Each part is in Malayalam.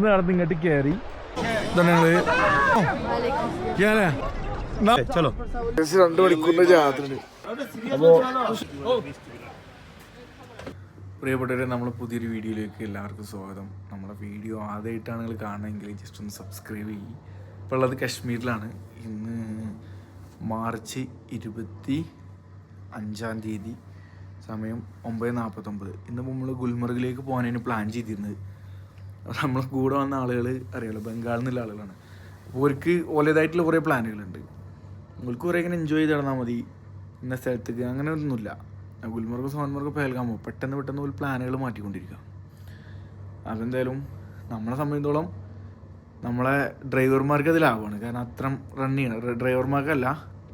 നടന്ന് ഇങ്ങോട്ട് കയറി ചലോ 2 മണിക്കൂറിന്റെ യാത്ര. അപ്പോ പ്രിയപ്പെട്ടവരെ, നമ്മളെ പുതിയൊരു വീഡിയോയിലേക്ക് എല്ലാവർക്കും സ്വാഗതം. നമ്മളെ വീഡിയോ ആദ്യമായിട്ടാണ് നിങ്ങൾ കാണണമെങ്കിൽ ജസ്റ്റ് ഒന്ന് സബ്സ്ക്രൈബ് ചെയ്യും. ഇപ്പോൾ ഉള്ളത് കശ്മീരിലാണ്. ഇന്ന് മാർച്ച് 25 സമയം 9:49. ഇന്ന് നമ്മൾ ഗുൽമർഗിലേക്ക് പോകാനാണ് പ്ലാൻ ചെയ്തിരുന്നത്. നമ്മൾ കൂടെ വന്ന ആളുകൾ അറിയാലോ, ബംഗാളിൽ നിന്നുള്ള ആളുകളാണ്. അപ്പോൾ അവർക്ക് ഓലേതായിട്ടുള്ള കുറേ പ്ലാനുകളുണ്ട്. നിങ്ങൾക്ക് കുറേ ഇങ്ങനെ എൻജോയ് ചെയ്ത് നടന്നാൽ മതി ഇന്ന സ്ഥലത്തേക്ക്, അങ്ങനെ ഒന്നുമില്ല. ഗുൽമർഗ്, സോൻമർഗ്, പെഹൽഗാമോ പെട്ടെന്ന് ഒരു പ്ലാനുകൾ മാറ്റിക്കൊണ്ടിരിക്കുക. അതെന്തായാലും നമ്മളെ സംബന്ധിച്ചോളം നമ്മളെ ഡ്രൈവർമാർക്ക് അത് ലാഭമാണ്. കാരണം അത്ര റൺ ചെയ്യണം. ഡ്രൈവർമാർക്കല്ല,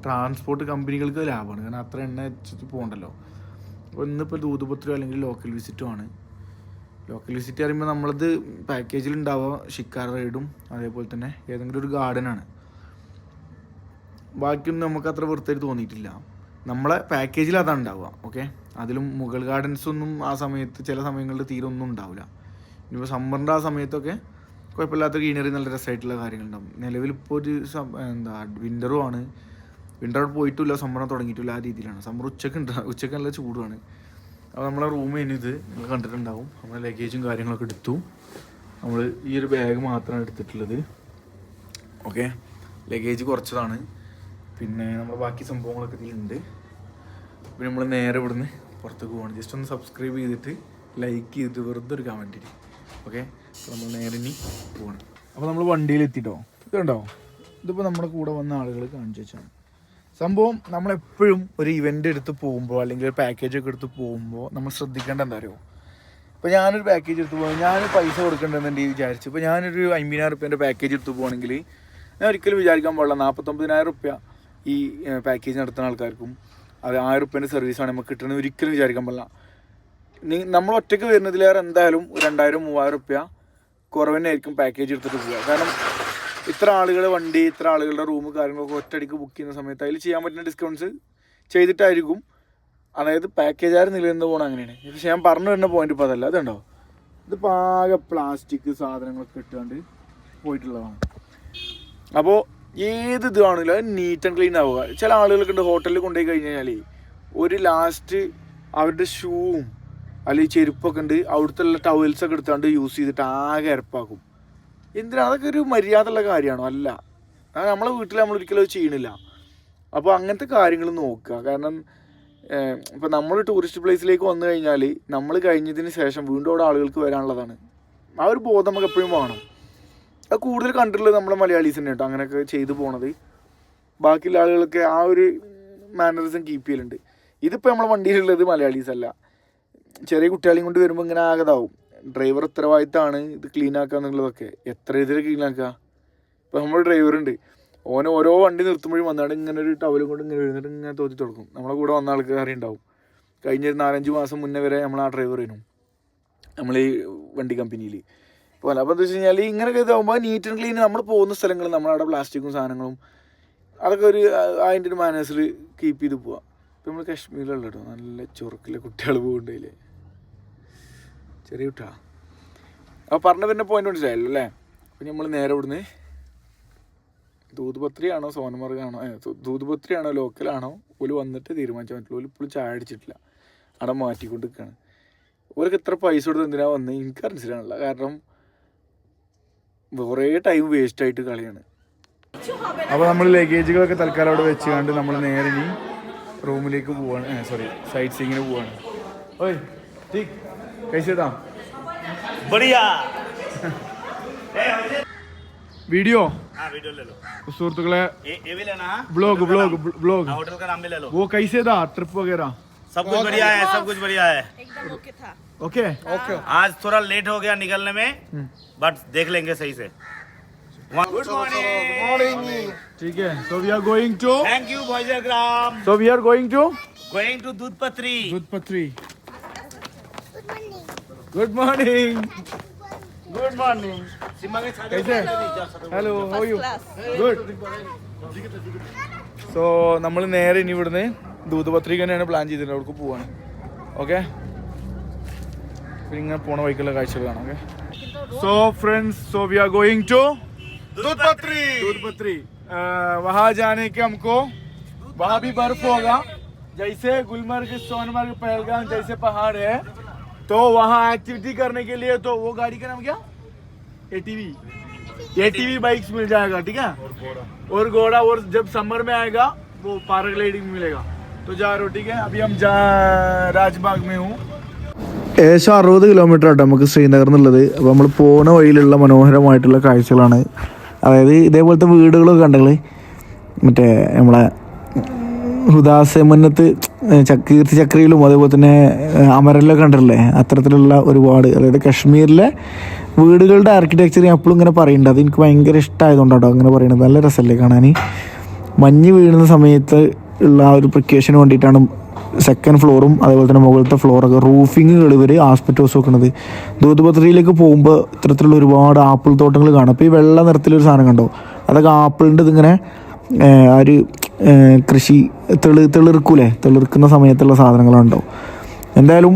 ട്രാൻസ്പോർട്ട് കമ്പനികൾക്ക് ലാഭമാണ്. കാരണം അത്ര എണ്ണ വെച്ചിട്ട് പോകണ്ടല്ലോ. അപ്പോൾ ഇന്നിപ്പോൾ ദൂതപത്രോ അല്ലെങ്കിൽ ലോക്കൽ വിസിറ്റോ ആണ്. ലോക്കൽ വിസിറ്റ് പറയുമ്പോൾ നമ്മളത് പാക്കേജിൽ ഉണ്ടാവുക ഷിക്കാർ റൈഡും അതേപോലെ തന്നെ ഏതെങ്കിലും ഒരു ഗാർഡനാണ്. ബാക്കിയൊന്നും നമുക്ക് അത്ര വൃത്തിയായിട്ട് തോന്നിയിട്ടില്ല. നമ്മളെ പാക്കേജിൽ അതാണ് ഉണ്ടാവുക. ഓക്കെ, അതിലും മുഗൾ ഗാർഡൻസ് ഒന്നും ആ സമയത്ത് ചില സമയങ്ങളിൽ തീരെ ഒന്നും ഉണ്ടാവില്ല. ഇനിയിപ്പോൾ സമ്മറിൻ്റെ ആ സമയത്തൊക്കെ കുഴപ്പമില്ലാത്ത ഗ്രീനറി, നല്ല രസമായിട്ടുള്ള കാര്യങ്ങളുണ്ടാവും. നിലവിലിപ്പോൾ ഒരു വിൻ്ററും ആണ്. വിൻ്റർ പോയിട്ടില്ല, സമ്മറിനെ തുടങ്ങിയിട്ടില്ല. ആ രീതിയിലാണ്. സമ്മർ ഉച്ചയ്ക്ക് നല്ല ചൂടുമാണ്. അപ്പോൾ നമ്മളെ റൂം ഇത് നിങ്ങൾ കണ്ടിട്ടുണ്ടാവും. നമ്മളെ ലഗേജും കാര്യങ്ങളൊക്കെ എടുത്തു. നമ്മൾ ഈ ഒരു ബാഗ് മാത്രമാണ് എടുത്തിട്ടുള്ളത്. ഓക്കെ, ലഗേജ് കുറച്ചതാണ്. പിന്നെ നമ്മൾ ബാക്കി സംഭവങ്ങളൊക്കെ ഇതിലുണ്ട്. പിന്നെ നമ്മൾ നേരെ ഇവിടുന്ന് പുറത്തേക്ക് പോകണം. ജസ്റ്റ് ഒന്ന് സബ്സ്ക്രൈബ് ചെയ്തിട്ട് ലൈക്ക് ചെയ്തിട്ട് വെറുതെ ഒരു കമൻറ്റ് ഇടും. ഓക്കെ, അപ്പോൾ നമ്മൾ നേരെ ഇനി പോകണം. അപ്പോൾ നമ്മൾ വണ്ടിയിൽ എത്തിയിട്ടോ. ഇതുണ്ടോ, ഇതിപ്പോൾ നമ്മുടെ കൂടെ വന്ന ആളുകൾ കാണിച്ചു വെച്ചാണ് സംഭവം. നമ്മളെപ്പോഴും ഒരു ഇവൻ്റ് എടുത്ത് പോകുമ്പോൾ അല്ലെങ്കിൽ ഒരു പാക്കേജൊക്കെ എടുത്ത് പോകുമ്പോൾ നമ്മൾ ശ്രദ്ധിക്കേണ്ട എന്താ അറിയോ. ഇപ്പോൾ ഞാനൊരു പാക്കേജ് എടുത്ത് പോകുമ്പോൾ ഞാൻ പൈസ കൊടുക്കേണ്ടതെന്ന് വിചാരിച്ചു. ഇപ്പോൾ ഞാനൊരു 50,000 റുപ്യേൻ്റെ പാക്കേജ് എടുത്ത് പോകണമെങ്കിൽ ഞാൻ ഒരിക്കലും വിചാരിക്കാൻ പാടില്ല 49,000 റുപ്യ ഈ പാക്കേജ് നടത്തുന്ന ആൾക്കാർക്കും അത് 1000 റുപ്യേൻ്റെ സർവീസാണ് നമുക്ക് കിട്ടണമെന്ന് ഒരിക്കലും വിചാരിക്കാൻ പാടില്ല. നമ്മൾ ഒറ്റയ്ക്ക് വരുന്നതിലേറെ എന്തായാലും 2,000-3,000 റുപ്യ കുറവിനായിരിക്കും പാക്കേജ് എടുത്തിട്ട് പോകുക. കാരണം ഇത്ര ആളുകൾ വണ്ടി, ഇത്ര ആളുകളുടെ റൂം കാര്യങ്ങളൊക്കെ ഒറ്റയടിക്ക് ബുക്ക് ചെയ്യുന്ന സമയത്ത് അതിൽ ചെയ്യാൻ പറ്റുന്ന ഡിസ്കൗണ്ട്സ് ചെയ്തിട്ടായിരിക്കും. അതായത് പാക്കേജുകാർ നിലനിന്ന് പോകണം, അങ്ങനെയാണ്. പക്ഷെ ഞാൻ പറഞ്ഞു വരുന്ന പോയിന്റ് ഇപ്പോൾ അതല്ല. അതുണ്ടോ, ഇതിപ്പോൾ ആകെ പ്ലാസ്റ്റിക് സാധനങ്ങളൊക്കെ ഇട്ടുകൊണ്ട് പോയിട്ടുള്ളതാണ്. അപ്പോൾ ഏത് ഇത് കാണില്ല, നീറ്റ് ആൻഡ് ക്ലീൻ ആവുക. ചില ആളുകളൊക്കെ ഉണ്ട് ഹോട്ടലിൽ കൊണ്ടുപോയി കഴിഞ്ഞാൽ ഒരു ലാസ്റ്റ് അവരുടെ ഷൂവും അല്ലെങ്കിൽ ചെരുപ്പൊക്കെ ഉണ്ട് അവിടുത്തെ ടവൽസൊക്കെ എടുത്തുകൊണ്ട് യൂസ് ചെയ്തിട്ട് ആകെ ഇരപ്പാക്കും. എന്തിനാണ്? അതൊക്കെ ഒരു മര്യാദ ഉള്ള കാര്യമാണോ? അല്ല. നമ്മളെ വീട്ടിൽ നമ്മൾ ഒരിക്കലും അത് ചെയ്യണില്ല. അപ്പോൾ അങ്ങനത്തെ കാര്യങ്ങൾ നോക്കുക. കാരണം ഇപ്പോൾ നമ്മൾ ടൂറിസ്റ്റ് പ്ലേസിലേക്ക് വന്നു കഴിഞ്ഞാൽ നമ്മൾ കഴിഞ്ഞതിന് ശേഷം വീണ്ടും അവിടെ ആളുകൾക്ക് വരാനുള്ളതാണ്. ആ ഒരു ബോധം നമുക്ക് എപ്പോഴും വേണം. അത് കൂടുതൽ കണ്ടിട്ടുള്ളത് നമ്മളെ മലയാളീസ് തന്നെ കേട്ടോ അങ്ങനെയൊക്കെ ചെയ്തു പോണത്. ബാക്കിയുള്ള ആളുകളൊക്കെ ആ ഒരു മാനറിസം കീപ്പ് ചെയ്യലുണ്ട്. ഇതിപ്പോൾ നമ്മളെ വണ്ടിയിലുള്ളത് മലയാളീസ് അല്ല, ചെറിയ കുട്ടികളെയും കൊണ്ട് വരുമ്പോൾ ഇങ്ങനെ ആകതാവും. ഡ്രൈവർ ഉത്തരവാദിത്തമാണ് ഇത് ക്ലീൻ ആക്കുക എന്നുള്ളതൊക്കെ. എത്ര ഇതിൽ ക്ലീൻ ആക്കുക. ഇപ്പോൾ നമ്മൾ ഡ്രൈവറുണ്ട്, ഓന് ഓരോ വണ്ടി നിർത്തുമ്പോഴും വന്നാണ്ട് ഇങ്ങനെ ഒരു ടവലും കൊണ്ട് ഇങ്ങനെ വരുന്നിട്ട് ഇങ്ങനെ തോത്തി തുടക്കും. നമ്മളെ കൂടെ വന്ന ആൾക്കാർ ഉണ്ടാവും. കഴിഞ്ഞ 4-5 മാസം മുന്നേ വരെ നമ്മൾ ആ ഡ്രൈവർ വരും നമ്മൾ ഈ വണ്ടി കമ്പനിയിൽ. അപ്പോൾ എന്താ വെച്ച് കഴിഞ്ഞാൽ ഇങ്ങനെയൊക്കെ ഇതാകുമ്പോൾ നീറ്റ് ആൻഡ് ക്ലീൻ നമ്മൾ പോകുന്ന സ്ഥലങ്ങൾ നമ്മളവിടെ പ്ലാസ്റ്റിക്കും സാധനങ്ങളും അതൊക്കെ ഒരു അതിൻ്റെ ഒരു മാനേഴ്സിൽ കീപ്പ് ചെയ്ത് പോവുക. ഇപ്പോൾ നമ്മൾ കശ്മീരിലുള്ള കേട്ടോ നല്ല ചൊറുക്കിലെ കുട്ടികൾ പോകുന്നുണ്ടല്ലേ, ചെറിയ കുട്ടിയാ. അപ്പോൾ പറഞ്ഞ പിന്നെ പോയിന്റ് മനസ്സിലായല്ലോ അല്ലേ. അപ്പം നമ്മൾ നേരെ ഇവിടുന്ന് ദൂതപത്രിയാണോ സോൻമർഗാണോ ദൂതപത്രിയാണോ ലോക്കലാണോ ഓല് വന്നിട്ട് തീരുമാനിച്ചാൽ പറ്റില്ല. ഓല് ഇപ്പോഴും ചായ അടിച്ചിട്ടില്ല, അവിടെ മാറ്റിക്കൊണ്ട് നിൽക്കുകയാണ്. ഓർക്ക് എത്ര പൈസ കൊടുത്ത് എന്തിനാണ് വന്നത് എനിക്ക് മനസ്സിലാണല്ലോ. കാരണം കുറേ ടൈം വേസ്റ്റായിട്ട് കളിയാണ്. അപ്പോൾ നമ്മൾ ലഗേജുകളൊക്കെ തൽക്കാലം അവിടെ വെച്ച് കണ്ട് നമ്മൾ നേരെ ഇനി റൂമിലേക്ക് പോവാണ്. സൈറ്റ് സീയിങ്ങിന് പോവാണ്. ഓയ് ठीक कैसे था? बढ़िया वीडियो? हाँ वीडियो ले लो. सुहृത്തുക്കളെ ये भी लेना. ब्लॉग होटल का नाम भी ले लो. वो कैसे था ट्रिप वगैरह? सब कुछ बढ़िया है, सब कुछ बढ़िया है. एकदम ओके था. ओके. आज थोड़ा लेट हो गया निकलने में, बट देख लेंगे सही से. Good morning. ठीक है. So we are going to. Thank you भोजन ग्राम. So we are going to दूधपत्री. Good morning. Good morning. कैसे? Hello, how are you? Good. So നമ്മൾ നേരെ ഇനി ഇവിടുന്ന് ദൂതപത്രിക തന്നെയാണ് പ്ലാൻ ചെയ്തിട്ടുള്ളത്. അവിടേക്ക് പോവാണ്. ഓക്കെ, പിന്നെ ഇങ്ങനെ പോണ വഴിക്കുള്ള കാഴ്ചകൾ കാണാം. Okay, So friends, so we are going to दूधपत्री. वहाँ जाने के हमको वहाँ भी बर्फ होगा जैसे गुलमर्ग, सोनमर्ग, पहलगाम जैसे पहाड़ है. तो वहाँ एक्टिविटी करने के लिए तो वो गाड़ी का नाम क्या? ATV बाइक्स मिल जाएगा, ठीक है. और घोड़ा. और जब समर में आएगा वो पैराग्लाइडिंग मिलेगा. तो जा रहे हो, ठीक है. अभी हम राजबाग में हूँ. ഏകദേശം 60 കിലോമീറ്റർ ആട്ടോ നമുക്ക് ശ്രീനഗർ എന്നുള്ളത്. അപ്പോൾ നമ്മൾ പോകുന്ന വഴിയിലുള്ള മനോഹരമായിട്ടുള്ള കാഴ്ചകളാണ്. അതായത് ഇതേപോലത്തെ വീടുകളൊക്കെ കണ്ടങ്ങൾ മറ്റേ നമ്മളെ ഹുദാസമന്നത്ത് കീർത്തി ചക്രയിലും അതേപോലെ തന്നെ അമരനിലൊക്കെ കണ്ടിട്ടില്ലേ, അത്തരത്തിലുള്ള ഒരുപാട്. അതായത് കശ്മീരിലെ വീടുകളുടെ ആർക്കിടെക്ചർ ഞാൻ എപ്പോഴും ഇങ്ങനെ പറയുന്നുണ്ട്. അത് എനിക്ക് ഭയങ്കര ഇഷ്ടമായതുകൊണ്ടാട്ടോ അങ്ങനെ പറയുന്നത്. നല്ല രസമല്ലേ കാണാൻ. മഞ്ഞ് വീഴുന്ന സമയത്ത് ഉള്ള ആ ഒരു പ്രിക്കോഷന് വേണ്ടിയിട്ടാണ് സെക്കൻഡ് ഫ്ലോറും അതേപോലെ തന്നെ മുകളിലത്തെ ഫ്ലോറൊക്കെ റൂഫിങ്ങുകൾ ഇവർ ആസ്പെറ്റോസ് വെക്കുന്നത്. ദൂധപത്രിയിലേക്ക് പോകുമ്പോൾ ഇത്തരത്തിലുള്ള ഒരുപാട് ആപ്പിൾ തോട്ടങ്ങൾ കാണാം. അപ്പോൾ ഈ വെള്ള നിറത്തിലൊരു സാധനം കണ്ടോ, അതൊക്കെ ആപ്പിളിൻ്റെ ഇതിങ്ങനെ ആ ഒരു കൃഷി തെളിർക്കുന്ന സമയത്തുള്ള സാധനങ്ങളുണ്ടോ. എന്തായാലും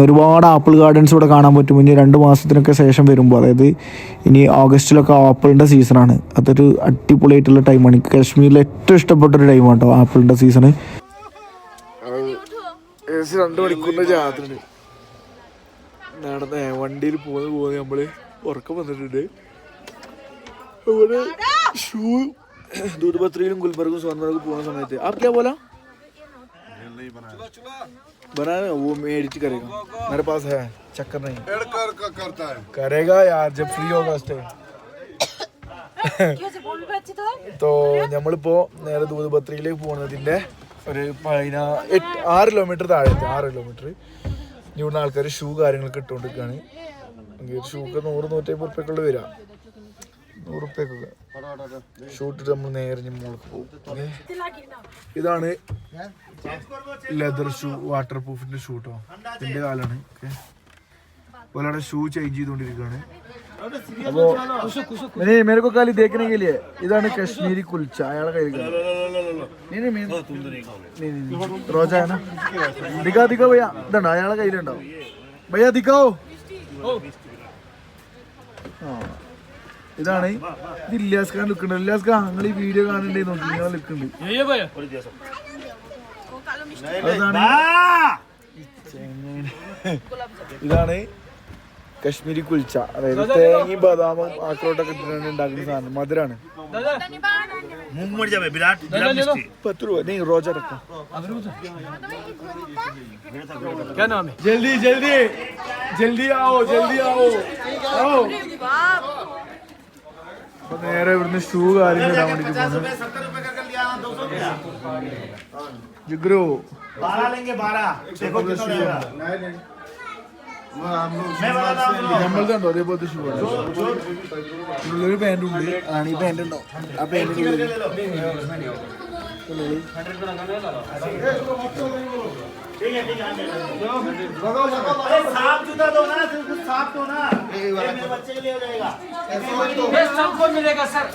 ഒരുപാട് ആപ്പിൾ ഗാർഡൻസ് ഇവിടെ കാണാൻ പറ്റും. ഇനി 2 മാസത്തിനൊക്കെ ശേഷം വരുമ്പോൾ, അതായത് ഇനി ഓഗസ്റ്റിലൊക്കെ ആപ്പിളിൻ്റെ സീസണാണ്. അതൊരു അടിപൊളിയായിട്ടുള്ള ടൈമാണ്. എനിക്ക് കാശ്മീരിൽ ഏറ്റവും ഇഷ്ടപ്പെട്ടൊരു ടൈമാണ് കേട്ടോ ആപ്പിളിൻ്റെ സീസണ്. 2 മണിക്കൂറിൻ്റെ യാത്ര നടന്ന വണ്ടിയിൽ പോകുന്ന നമ്മൾ ഉറക്കം വന്നിട്ടുണ്ട്. ഷൂ दूधपत्रीലും गुलमर्ग सोनमर्ग പോകുന്ന സമയത്ത് आप क्या बोला? बनाना वो मैं एडिट करेगा, मेरे पास है, चक्कर नहीं करता है, करेगा यार जब फ्री होगा उस टाइम. तो നമ്മളിപ്പോ നേരെ ദൂധപത്രിയിലേക്ക് പോകുന്നതിന്റെ ഒരു 6 കിലോമീറ്റർ താഴെ, 6 കിലോമീറ്റർ. ഇവിടുന്ന് ആൾക്കാർ ഷൂ കാര്യങ്ങളൊക്കെ ഇട്ടുകൊണ്ടിരിക്കുകയാണ്. ഷൂക്ക് 100-150 ഉറുപ്പ്യക്കുള്ള വരിക, 100 ഉറുപ്പ്യക്കൊക്കെ ഷൂട്ടിട്ട് നമ്മൾ നേരെ മുകളിലേക്ക് പോകും. ഇതാണ് ലെതർ ഷൂ, വാട്ടർ പ്രൂഫിന്റെ ഷൂ കേട്ടോ. ഇതിന്റെ കാലാണ്. ഒരാളുടെ ഷൂ ചേഞ്ച് ചെയ്തുകൊണ്ടിരിക്കുകയാണ്. അപ്പോ മേരെ കോ കാലി ദേഖനെ കെ ലിയേ ഇതാണ് കശ്മീരി കുൽച്ച. അയാളെ കയ്യിൽ റോജ ദിഖാ ഭയ്യ, ഇതുണ്ടോ അയാളെ കയ്യിലുണ്ടോ ഭയ്യ, ദിഖാവോ. ഇതാണ് ഇത്. ഇല്യാസ് ഖാൻ ലുക്കുണ്ട്. ഇല്യാസ് ഖാൻ നിങ്ങൾ ഈ വീഡിയോ കാണണ്ടേ നോക്കി, ഞാൻ ലുക്കുണ്ട്. ഇതാണ് കശ്മീരി കുൽച്ച. അതായത് തേങ്ങയും ബദാമും ആക്രോട്ടൊക്കെ ഇട്ടിട്ടാണ് ഉണ്ടാക്കുന്ന സാധനം. മധുരാണ്. 10 രൂപ. നീ റോജ रखो. जल्दी जल्दी जल्दी आओ, जल्दी आओ, आओ. അപ്പൊ നേരെ ഇവിടുന്ന് ഷൂ കാര്യങ്ങൾ ഇടാൻ വേണ്ടിട്ട് പോകുന്നത്. ജിഗ്രോ 12 लेंगे, 12 देखो कितना लगेगा. നമ്മളുണ്ടോ അതേപോലത്തെ ഷൂ ആണ്. ഉള്ളൊരു പാൻറ് ഉണ്ട്. ആണ് ഈ പാൻറ് ഉണ്ടോ? ആ പാൻറ് साफ जूता दो ना, सिर्फ साफ दो ना, मेरे बच्चे के लिए हो जाएगा. ये सबको मिलेगा सर.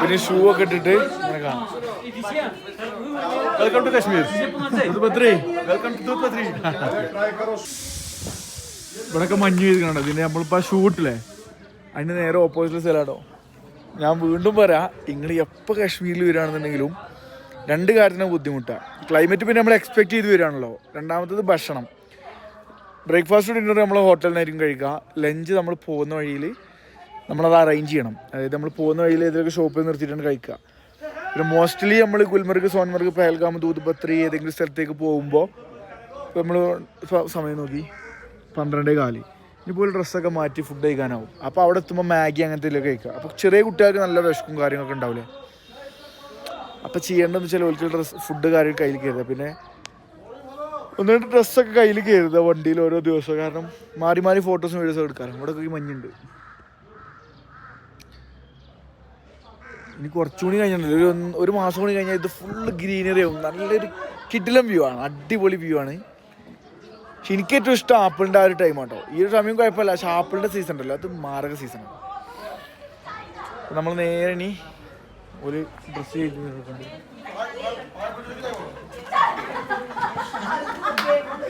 പിന്നെ ഷൂ ഒക്കെ ഇട്ടിട്ട് ഇങ്ങനെ കാണാം. Welcome to Kashmir, Doodhpathri. Welcome to Doodhpathri. ഇവിടെയൊക്കെ മഞ്ഞ് ചെയ്ത് കാണാം. പിന്നെ നമ്മളിപ്പോൾ ആ ഷൂ ഇട്ടില്ലേ, അതിന് നേരെ ഓപ്പോസിറ്റ് സ്ഥലമാണോ. ഞാൻ വീണ്ടും പറയാം, നിങ്ങൾ എപ്പോൾ കാശ്മീരിൽ വരികയാണെന്നുണ്ടെങ്കിലും 2 കാര്യത്തിന് ബുദ്ധിമുട്ടാണ്. ക്ലൈമറ്റ് പിന്നെ നമ്മൾ എക്സ്പെക്ട് ചെയ്ത് വരികയാണല്ലോ. രണ്ടാമത്തത് ഭക്ഷണം. ബ്രേക്ക്ഫാസ്റ്റ് ഡിന്നർ നമ്മൾ ഹോട്ടലിൽ നിന്നായിരിക്കും കഴിക്കുക. ലഞ്ച് നമ്മൾ പോകുന്ന വഴിയിൽ നമ്മളത് അറേഞ്ച് ചെയ്യണം. അതായത് നമ്മൾ പോകുന്ന വഴിയിൽ ഏതെങ്കിലും ഷോപ്പിൽ നിർത്തിയിട്ടാണ് കഴിക്കുക. പിന്നെ മോസ്റ്റ്ലി നമ്മൾ ഗുൽമർഗ്, സോൻമർഗ്, പഹൽഗാം, ദൂധപത്രി ഏതെങ്കിലും സ്ഥലത്തേക്ക് പോകുമ്പോൾ നമ്മൾ സമയം നോക്കി 12:15. ഇനിയിപ്പോൾ ഡ്രസ്സൊക്കെ മാറ്റി ഫുഡ് കഴിക്കാനാവും. അപ്പോൾ അവിടെ എത്തുമ്പോൾ മാഗി അങ്ങനത്തെ ഇതിലൊക്കെ കഴിക്കുക. അപ്പോൾ ചെറിയ കുട്ടികൾക്ക് നല്ല വിശക്കും കാര്യങ്ങളൊക്കെ ഉണ്ടാവില്ലേ. അപ്പോൾ ചെയ്യേണ്ടതെന്ന് വെച്ചാൽ ഒരിക്കലും ഫുഡ് കാര്യം കയ്യിൽ കയറുക. പിന്നെ 1-2 ഡ്രസ്സൊക്കെ കയ്യിൽ കയറുക വണ്ടിയിൽ ഓരോ ദിവസം. കാരണം മാറി മാറി ഫോട്ടോസും വീഡിയോസും എടുക്കാറ്. ഇവിടെ ഈ മഞ്ഞുണ്ട്. ഇനി കുറച്ചുകൂടി കഴിഞ്ഞിട്ടുണ്ടല്ലോ, ഒരു മാസം കൂടി കഴിഞ്ഞാൽ ഇത് ഫുള്ള് ഗ്രീനറി ആവും. നല്ലൊരു കിടിലം വ്യൂ ആണ്, അടിപൊളി വ്യൂ ആണ്. പക്ഷെ എനിക്ക് ഏറ്റവും ഇഷ്ടം ആപ്പിളിൻ്റെ ആ ഒരു ടൈം ആട്ടോ. ഈ ഒരു സമയം കുഴപ്പമില്ല, പക്ഷെ ആപ്പിളിൻ്റെ സീസൺ ഉണ്ടല്ലോ, അത് മാരക സീസണാണ്. നമ്മൾ നേരെ ഇനി ഒരു ഡ്രസ്സ് ചെയ്തിട്ടുണ്ട്.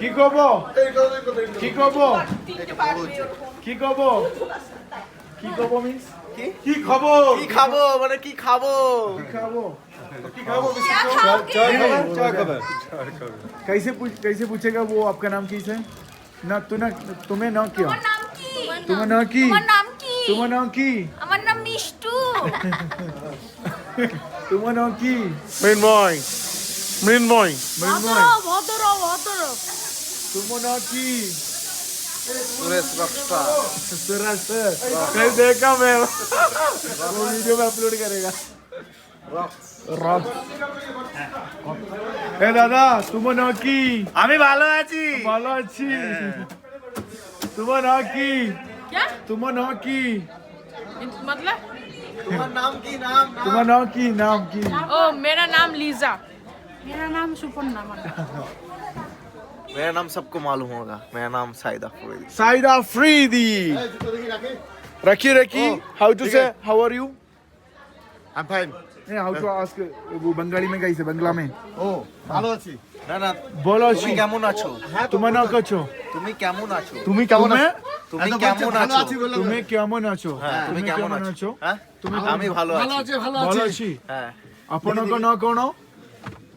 Kikobo. Kikobo. Kikobo. Kikobo means? Kikobo. Kikobo মানে কি খাবো? Kikobo. कैसे पूछेगा वो आपका नाम कैसे? ना तुम्हें ना क्यों? তোমার নাম কি? তোমার নাম কি? আমার নাম মিষ্টু। তোমার নাম কি? মৃন্ময়। মৃন্ময়। ভদ্র। তোমার নাম কি? সুরেশ রকস্টার। सुरेश सर कल देखा मैं वो वीडियो में अपलोड करेगा रॉक ए दादा তোমার নাম কি? আমি ভালো আছি। ভালো আছি তোমার নাম কি? क्या তোমার নাম কি? मतलब তোমার নাম কি নাম? তোমার নাম কি? নাম কি? ओ मेरा नाम लीजा। मेरा नाम सुपर्णा। मेरा नाम सबको मालूम होगा। मेरा नाम साइदा अफरीदी। साइदा अफरीदी रखी how to say how are you? I'm fine. How to ask वो बंगाली में कैसे बंगला में ও ভালো আছি। না না बोलो তুমি কেমন আছো? তোমার নাম কছো? তুমি কেমন আছো? তুমি কেমন আছো? তুমি কেমন আছো? তুমি কেমন আছো? হ্যাঁ তুমি কেমন আছো? হ্যাঁ আমি ভালো আছি। ভালো আছি হ্যাঁ ଆପଣଙ୍କ ନାଁ କଣ?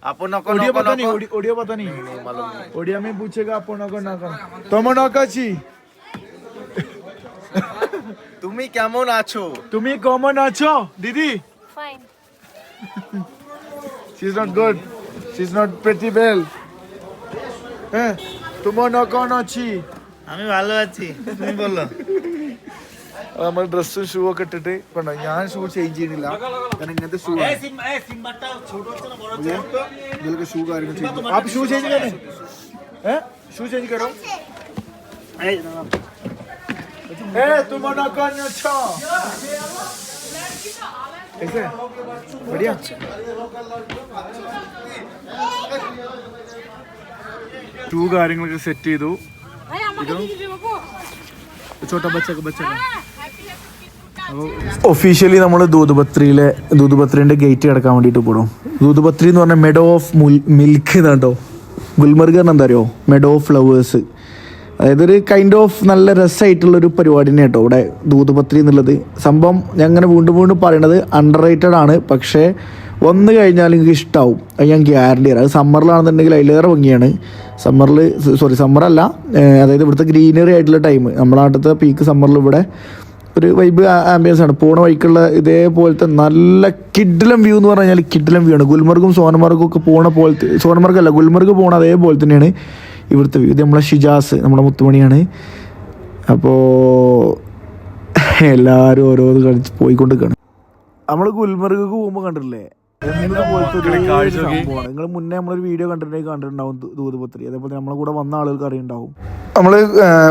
ଆପଣଙ୍କ ଓଡ଼ିଆ ନାମ ପତା नहीं ଓଡ଼ିଆ ପता नहीं ମାଲୁମ ନାହିଁ। ଓଡ଼ିଆ में पूछेगा ଆପଣଙ୍କ ନାଁ କଣ? ତମ ନାଁ ଅଛି? তুমি কেমন আছো? তুমি কেমন আছো দিদি? Fine. she is not good, she is not pretty well হ্যাঁ তোমার নাম কোন আছে? আমি ভালো আছি, তুমি বলো। നമ്മൾ ഡ്രസ്സും ഷൂ ഒക്കെ ഇട്ടിട്ട് കണ്ടോ ഞാൻ ഷൂ ചേഞ്ച് ചെയ്യണില്ല കാരണം ഇങ്ങനത്തെ ഷൂ ഇതിലൊക്കെ ഷൂ കാര്യങ്ങൾ ചെയ്യും आप शू चेंज करें हैं शू चेंज करो ए तुम ना करना अच्छा कैसे बढ़िया ഷൂ കാര്യങ്ങളൊക്കെ സെറ്റ് ചെയ്തു छोटा बच्चा का ഒഫീഷ്യലി നമ്മൾ ദൂതുപത്രിന്റെ ഗേറ്റ് കിടക്കാൻ വേണ്ടിയിട്ട് പോടും. ദൂതുപത്രി എന്ന് പറഞ്ഞാൽ മെഡോ ഓഫ് മിൽക്ക് എന്നാട്ടോ. ഗുൽമർഗ് എന്താ അറിയോ? Meadow of flowers. അതായത് ഒരു കൈൻഡ് ഓഫ് നല്ല രസമായിട്ടുള്ളൊരു പരിപാടി തന്നെ കേട്ടോ ഇവിടെ ദൂതുപത്രി എന്നുള്ളത്. സംഭവം ഞാൻ അങ്ങനെ വീണ്ടും പറയണത് അണ്ടർ റേറ്റഡ് ആണ്. പക്ഷേ വന്നു കഴിഞ്ഞാൽ നിങ്ങൾക്ക് ഇഷ്ടമാവും, അത് ഞാൻ ഗ്യാരണ്ടി തരാം. അത് സമ്മറിലാണെന്നുണ്ടെങ്കിൽ അതിലേറെ ഭംഗിയാണ്. സമ്മറല്ല, അതായത് ഇവിടുത്തെ ഗ്രീനറി ആയിട്ടുള്ള ടൈം. നമ്മുടെ നാട്ടിലത്തെ പീക്ക് സമ്മറിൽ ഇവിടെ ഒരു വൈബ് ആംബിയൻസ് ആണ്. പോണ വഴിക്കുള്ള ഇതേപോലത്തെ നല്ല കിഡിലം വ്യൂ എന്ന് പറഞ്ഞു കഴിഞ്ഞാൽ കിഡിലം വ്യൂ ആണ്. ഗുൽമർഗും സോനമർഗും ഒക്കെ പോണ പോലത്തെ, സോനമർഗല്ല ഗുൽമർഗ് പോണ അതേപോലെ തന്നെയാണ് ഇവിടുത്തെ വ്യൂ. ഇത് നമ്മളെ ഷിജാസ്, നമ്മുടെ മുത്തുമണിയാണ്. അപ്പോൾ എല്ലാവരും ഓരോന്ന് കളിച്ച് പോയിക്കൊണ്ടിരിക്കുകയാണ്. നമ്മൾ ഗുൽമർഗ് പോകുമ്പോൾ കണ്ടിട്ടില്ലേ എന്നതുപോലത്തെ സംഭവമാണ്. നിങ്ങൾ മുന്നേ നമ്മളൊരു വീഡിയോ കണ്ടിട്ടുണ്ടാവും ദൂതുപത്രി. അതേപോലെ നമ്മളെ കൂടെ വന്ന ആളുകൾക്ക് അറിയുണ്ടാവും. നമ്മൾ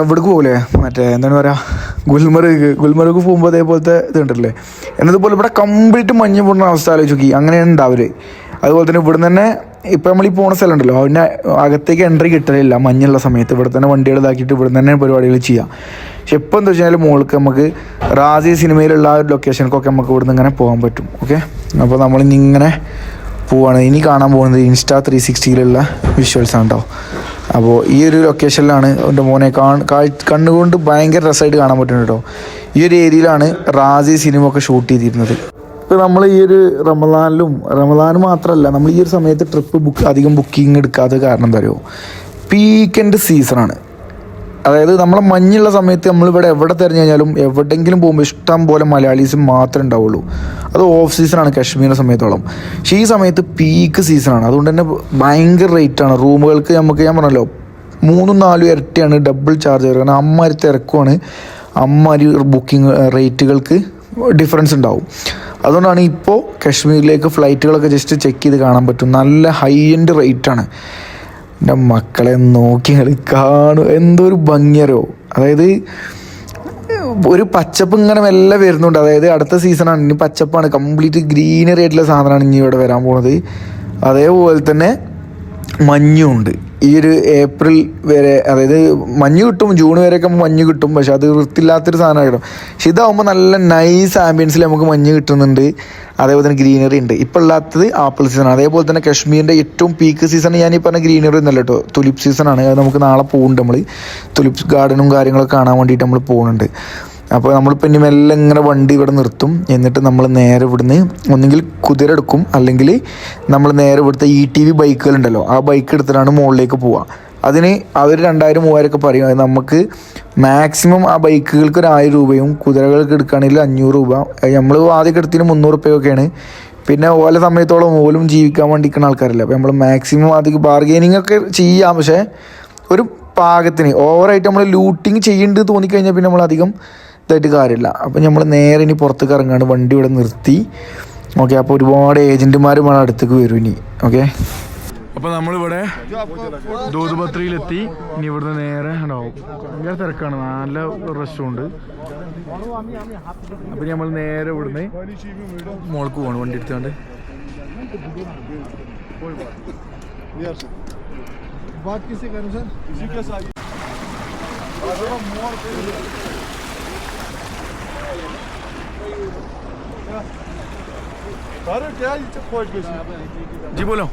ഇവിടേക്ക് പോകില്ലേ, മറ്റേ എന്താണ് പറയുക, ഗുൽമർഗ് പോകുമ്പോൾ അതേപോലത്തെ ഇത് കണ്ടിട്ടില്ലേ. എന്നതുപോലെ ഇവിടെ കംപ്ലീറ്റ് മഞ്ഞ് പോകുന്ന അവസ്ഥ ആലോചിച്ച് നോക്കി. അങ്ങനെയാണ് ഉണ്ടാവല്. അതുപോലെ തന്നെ ഇവിടെ തന്നെ ഇപ്പം നമ്മൾ ഈ പോണ സ്ഥലം ഉണ്ടല്ലോ, അതിൻ്റെ അകത്തേക്ക് എൻട്രി കിട്ടലില്ല മഞ്ഞുള്ള സമയത്ത്. ഇവിടെ തന്നെ വണ്ടികൾ ഇതാക്കിയിട്ട് ഇവിടെ തന്നെ പരിപാടികൾ ചെയ്യാം. പക്ഷെ ഇപ്പോൾ എന്താ വെച്ചാൽ മുകൾക്ക് നമുക്ക് റാസി സിനിമയിലുള്ള ആ ഒരു ലൊക്കേഷനിലേക്കൊക്കെ നമുക്ക് ഇവിടെ നിന്ന് ഇങ്ങനെ പോകാൻ പറ്റും. ഓക്കെ, അപ്പോൾ നമ്മളിങ്ങനെ പോവാണ്. ഇനി കാണാൻ പോകുന്നത് ഇൻസ്റ്റാ 360 വിഷ്വൽസാണ് കേട്ടോ. അപ്പോൾ ഈ ഒരു ലൊക്കേഷനിലാണ് എൻ്റെ മോനെ കണ്ണുകൊണ്ട് ഭയങ്കര രസമായിട്ട് കാണാൻ പറ്റുന്നുണ്ട് കേട്ടോ. ഈ ഒരു ഏരിയയിലാണ് റാസി സിനിമ ഒക്കെ ഷൂട്ട് ചെയ്തിരുന്നത്. ഇപ്പോൾ നമ്മൾ ഈ ഒരു റമദാൻ മാത്രമല്ല, നമ്മൾ ഈ ഒരു സമയത്ത് ട്രിപ്പ് അധികം ബുക്കിംഗ് എടുക്കാത്ത കാരണം എന്താ പറയുമോ, പീക്കെൻഡ് സീസണാണ്. അതായത് നമ്മളെ മഞ്ഞുള്ള സമയത്ത് നമ്മളിവിടെ എവിടെ തിരഞ്ഞു കഴിഞ്ഞാലും എവിടെയെങ്കിലും പോകുമ്പോൾ ഇഷ്ടം പോലെ മലയാളീസ് മാത്രമേ ഉണ്ടാവുള്ളൂ. അത് ഓഫ് സീസണാണ് കാശ്മീരിനെ സമയത്തോളം. പക്ഷേ ഈ സമയത്ത് പീക്ക് സീസണാണ്. അതുകൊണ്ട് തന്നെ ഭയങ്കര റേറ്റാണ് റൂമുകൾക്ക്. നമുക്ക് ഞാൻ പറഞ്ഞല്ലോ 3-4 ഇരട്ടിയാണ് ഡബിൾ ചാർജ് വരിക. കാരണം അമ്മാരി തിരക്കുമാണ്, അമ്മാരി ബുക്കിംഗ് റേറ്റുകൾക്ക് ഡിഫറൻസ് ഉണ്ടാവും. അതുകൊണ്ടാണ് ഇപ്പോൾ കാശ്മീരിലേക്ക് ഫ്ലൈറ്റുകളൊക്കെ ജസ്റ്റ് ചെക്ക് ചെയ്ത് കാണാൻ പറ്റും. നല്ല ഹൈ എൻഡ് റേറ്റാണ്. എൻ്റെ മക്കളെ നോക്കി കാണും, എന്തോ ഒരു ഭംഗിയരോ. അതായത് ഒരു പച്ചപ്പ് ഇങ്ങനെ മെല്ലെ വരുന്നുണ്ട്. അതായത് അടുത്ത സീസണാണ്, ഇനി പച്ചപ്പാണ്, കംപ്ലീറ്റ് ഗ്രീനറി ആയിട്ടുള്ള സാധനമാണ് ഇനി ഇവിടെ വരാൻ പോകുന്നത്. അതേപോലെ തന്നെ മഞ്ഞുണ്ട്. ഈ ഒരു ഏപ്രിൽ വരെ, അതായത് മഞ്ഞ് കിട്ടും, ജൂൺ വരെയൊക്കെ മഞ്ഞ് കിട്ടും, പക്ഷെ അത് വൃത്തിയില്ലാത്തൊരു സാധനമായിരുന്നു. പക്ഷെ ഇതാകുമ്പോൾ നല്ല നൈസ് ആംബിയൻസിൽ നമുക്ക് മഞ്ഞ് കിട്ടുന്നുണ്ട്, അതേപോലെ തന്നെ ഗ്രീനറി ഉണ്ട്. ഇപ്പോൾ ഉള്ളാത്തത് ആപ്പിൾ സീസൺ. അതേപോലെ തന്നെ കാശ്മീരിൻ്റെ ഏറ്റവും പീക്ക് സീസൺ ഞാൻ ഈ പറഞ്ഞ ഗ്രീനറി ഒന്നല്ല കേട്ടോ, തുലിപ്പ് സീസണാണ്. അത് നമുക്ക് നാളെ പോകുന്നുണ്ട്, നമ്മൾ തുലിപ്സ് ഗാർഡനും കാര്യങ്ങളൊക്കെ കാണാൻ വേണ്ടിയിട്ട് നമ്മൾ പോകുന്നുണ്ട്. അപ്പോൾ നമ്മളിപ്പോൾ ഇനി മെല്ലെ ഇങ്ങനെ വണ്ടി ഇവിടെ നിർത്തും, എന്നിട്ട് നമ്മൾ നേരെ ഇവിടുന്ന് ഒന്നുകിൽ കുതിര എടുക്കും, അല്ലെങ്കിൽ നമ്മൾ നേരെ ഇവിടുത്തെ ETV ബൈക്കുകളുണ്ടല്ലോ, ആ ബൈക്ക് എടുത്തിട്ടാണ് മുകളിലേക്ക് പോവുക. അതിന് അവർ 2000-3000 ഒക്കെ പറയും. അത് നമുക്ക് മാക്സിമം ആ ബൈക്കുകൾക്ക് ഒരു 1000 രൂപയും കുതിരകൾക്ക് എടുക്കുകയാണെങ്കിൽ 500 രൂപ. നമ്മൾ ആദ്യമൊക്കെ എടുത്തിന് 300 രൂപയൊക്കെയാണ്. പിന്നെ ഓല സമയത്തോളം ഓലും ജീവിക്കാൻ വേണ്ടിയിരിക്കുന്ന ആൾക്കാരല്ല. അപ്പോൾ നമ്മൾ മാക്സിമം അധികം ബാർഗെയിനിങ് ഒക്കെ ചെയ്യാം, പക്ഷേ ഒരു പാകത്തിന്. ഓവറായിട്ട് നമ്മൾ ലൂട്ടിങ് ചെയ്യേണ്ടത് തോന്നിക്കഴിഞ്ഞാൽ പിന്നെ നമ്മളധികം ഇതായിട്ട് കാര്യമില്ല. അപ്പോൾ നമ്മൾ നേരെ ഇനി പുറത്തേക്ക് ഇറങ്ങാണ്ട് വണ്ടി ഇവിടെ നിർത്തി. ഓക്കെ, അപ്പോൾ ഒരുപാട് ഏജൻറ്റുമാർ നമ്മുടെ അടുത്തേക്ക് വരും ഇനി. ഓക്കെ, അപ്പോൾ നമ്മളിവിടെ ദൂദ്പത്രിയിലെത്തി. ഇനി ഇവിടുന്ന് നേരെ ഉണ്ടാവും, ഭയങ്കര തിരക്കാണ്, നല്ല റെസ്റ്റുണ്ട്. അപ്പോൾ നമ്മൾ നേരെ ഇവിടുന്ന് മോൾക്ക് പോകണം വണ്ടി എടുത്തുകൊണ്ട്. जी बोलो.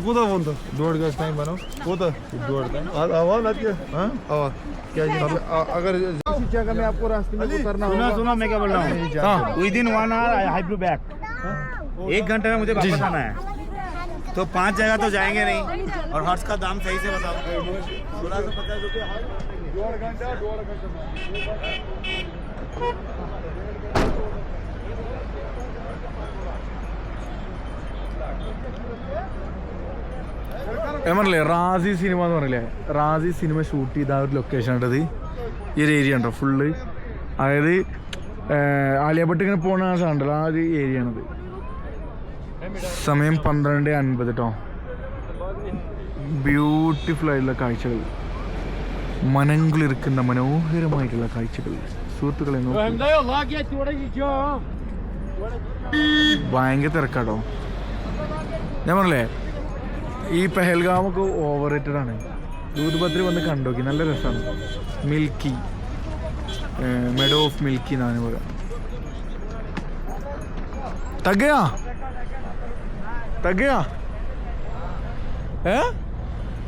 Куда вон то? Дорого станет бано. Куда? Дорого. आवा ना क्या? हाँ? आवा. क्या ये? अगर इसी जगह में आपको रास्ते में उतरना होगा. सुनो मैं क्या बोल रहा हूँ, within 1 hour I have to back. 1 घंटे में मुझे वापस आना है, तो 5 जगह तो जाएंगे नहीं. और हॉर्स का दाम सही से बताओ. 1650 रुपये. 1.5 घंटा. ഞാൻ പറഞ്ഞില്ലേ റാസി സിനിമ എന്ന് പറഞ്ഞില്ലേ, റാസി സിനിമ ഷൂട്ട് ചെയ്ത ആ ഒരു ലൊക്കേഷൻ ഉണ്ടത് ഈ ഒരു ഏരിയ ഉണ്ടോ ഫുള്ള്. അതായത് ആലിയ ഭട്ട് ഇങ്ങനെ പോണ ആ സാധനമുണ്ടല്ലോ, ആ ഒരു ഏരിയ ആണത്. സമയം 12:50 കേട്ടോ. ബ്യൂട്ടിഫുൾ ആയിട്ടുള്ള കാഴ്ചകൾ, മനങ്കുളിർക്കുന്ന മനോഹരമായിട്ടുള്ള കാഴ്ചകൾ. സുഹൃത്തുക്കളെ ഭയങ്കര തിരക്കാട്ടോ. ഞാൻ പറഞ്ഞില്ലേ ഈ പെഹൽഗാമൊക്കെ ഓവർ റേറ്റഡ് ആണ്. ദൂദ്പത്രി വന്ന് കണ്ടോക്കി, നല്ല രസമാണ്. മിൽക്കി, മെഡോ ഓഫ് മിൽക്കി എന്നാണ് പറയാം. തകയാ തകയാ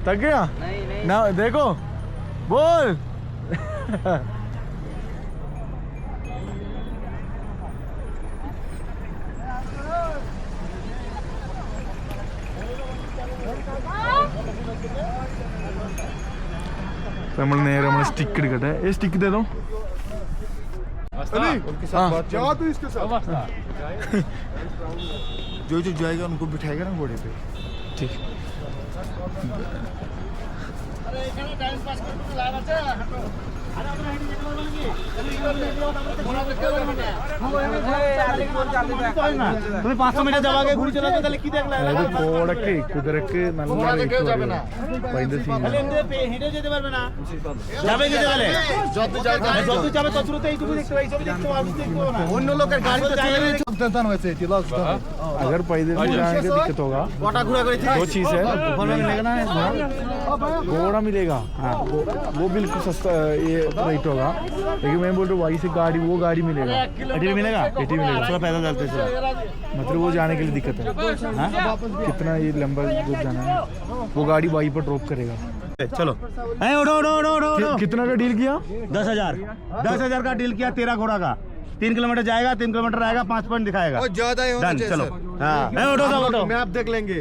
തകയാ ना देखो बोल. നമ്മൾ നേരെ നമ്മൾ സ്റ്റിക്ക് എടുക്കട്ടെ. ഏ സ്റ്റിക്ക് തേതോ जो जाएगा उनको बिठाएगा ना घोड़े पे. ठीक. तुम्हें 500 मीटर दबाके घूरी चला तो की देख ला. അതായത് കോടക്ക് കുതിരക്ക് നല്ല റേറ്റ് പറയും. അതിന്റെ സീൻ হেঁটে যেতে পারবে না, যাবে যেতে গেলে যত যাবে তত দ্রুত এইটুকু দেখতে পাই, সব দেখতে পাবো না. অন্য লোকের গাড়িতে চাইলে तन वैसे तिला अगर पैदल से जाएंगे दिक्कत होगा. कोटा घुरा करे थी. 2 चीज़ है, ऊपर में मिलेगा ना घोड़ा मिलेगा. हाँ वो बिल्कुल सस्ता ये रेट होगा. लेकिन मैं बोल रहा हूँ वहीं से गाड़ी, वो गाड़ी मिलेगा. एटी मिलेगा. थोड़ा पैदल चलते सर, मतलब वो जाने के लिए दिक्कत है. हाँ कितना ये लंबा दूर जाना है, वो गाड़ी वहीं पर ड्रॉप करेगा. चलो उठो उठो उठो उठो. कितना का डील किया? 10,000 का डील किया. 13 घोड़ा का 3 किलोमीटर जाएगा, 3 किलोमीटर आएगा, 5 पॉइंट दिखाएगा. ज्यादा ही होना चाहिए. चलो हाँ उठो सब उठो. मैप देख लेंगे.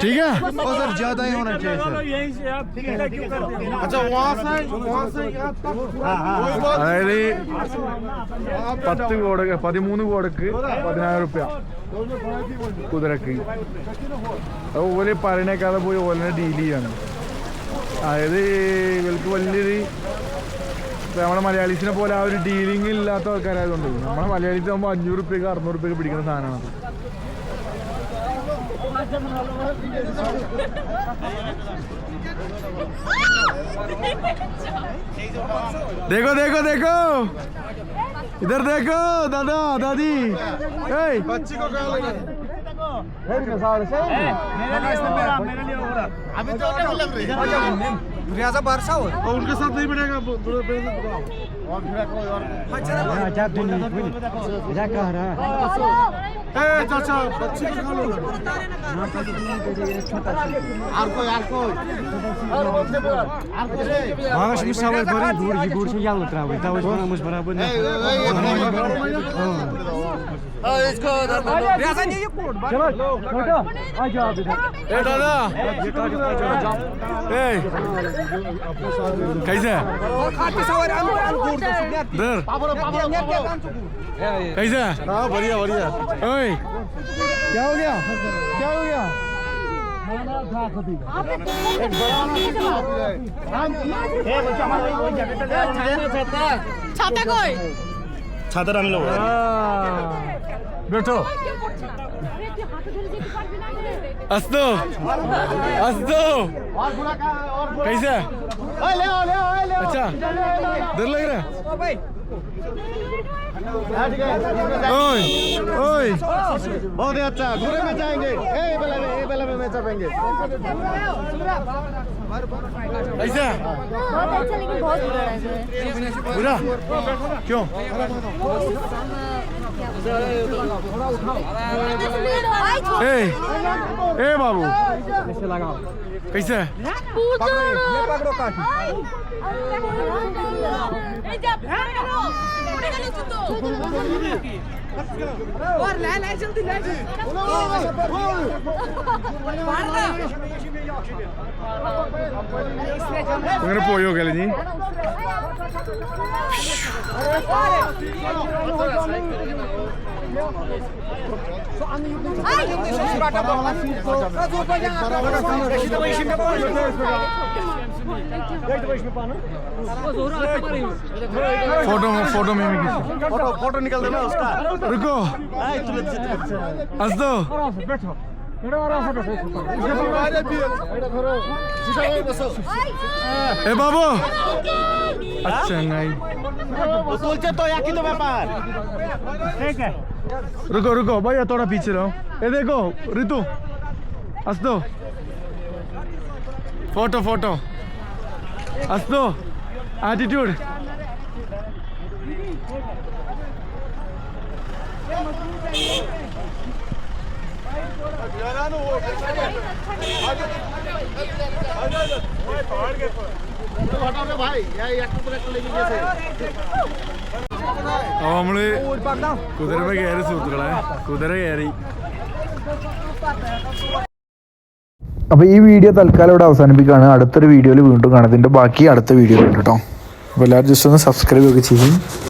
ठीक है सर ज्यादा ही होना चाहिए सर. अच्छा वहाँ से അതായത് 10 കോടക്ക് 13 കോടക്ക് 10,000 രൂപ കുതിരക്ക്. അത് ഓല് പറയണേക്കാതെ പോയി ഓലിനെ ഡീൽ ചെയ്യാണ്. അതായത് ഇവർക്ക് വലിയൊരു നമ്മളെ മലയാളീസിനെ പോലെ ആ ഒരു ഡീലിംഗ് ഇല്ലാത്ത ആൾക്കാരായതുകൊണ്ട് നമ്മളെ മലയാളീസ് ആകുമ്പോൾ 500 രൂപയ്ക്ക് 600 രൂപയ്ക്ക് പിടിക്കുന്ന സാധനമാണ്. देखो देखो देखो इधर देखो दादा दादी. बच्ची को क्या लगा? मेरे लिए हो रहा अभी तो रियाजा बारसा हो और उनके साथ नहीं बैठेगा और चाचा बच्चे खा लो Mağaş müşavir bari dur şu yalı trabı. Tavış bana muş beraber. Riyaza niye yok? Çalo, छोटा आ जाओ अभी तक. ए दादा ए कैसे खाते सवार अंदर घूर दो दर कैसे हाँ बढ़िया बढ़िया ओए क्या हो गया क्या हो गया छाता कोई छाता रंग लो बैठो अस्तो अस्तो कैसे अच्छा डर लग रहा है ओए ओए बहुत ही अच्छा घूरे में जाएंगे ए बेला में चपेंगे कैसा बहुत अच्छा लेकिन बहुत बुरा है बुरा क्यों ए ए बाबू ऐसे लगाओ. कैसे ये पकड़ो काठी. और ले ले जल्दी ले അങ്ങനെ പോയോ കലഞ്ഞി फोटो फोटो में भी फोटो निकल देना उसका रुको हंस दो ए बाबू अच्छा नहीं तो या तो व्यापार ठीक है रुको रुको भैया थोड़ा पीछे रहो ये देखो ऋतु हंस दो फोटो फोटो हंस दो एटीट्यूड അപ്പൊ നമ്മള് കുതിരമ കയറി സുഹൃത്തുക്കളെ കുതിര കയറി അപ്പോൾ ഈ വീഡിയോ തൽക്കാലം ഇവിടെ അവസാനിപ്പിക്കുകയാണ്. അടുത്തൊരു വീഡിയോയിൽ വീണ്ടും കാണാം. ഇതിൻ്റെ ബാക്കി അടുത്ത വീഡിയോയിൽ ഉണ്ട് കേട്ടോ. അപ്പോൾ എല്ലാവരും ജസ്റ്റ് ഒന്ന് സബ്സ്ക്രൈബ് ഒക്കെ ചെയ്യും.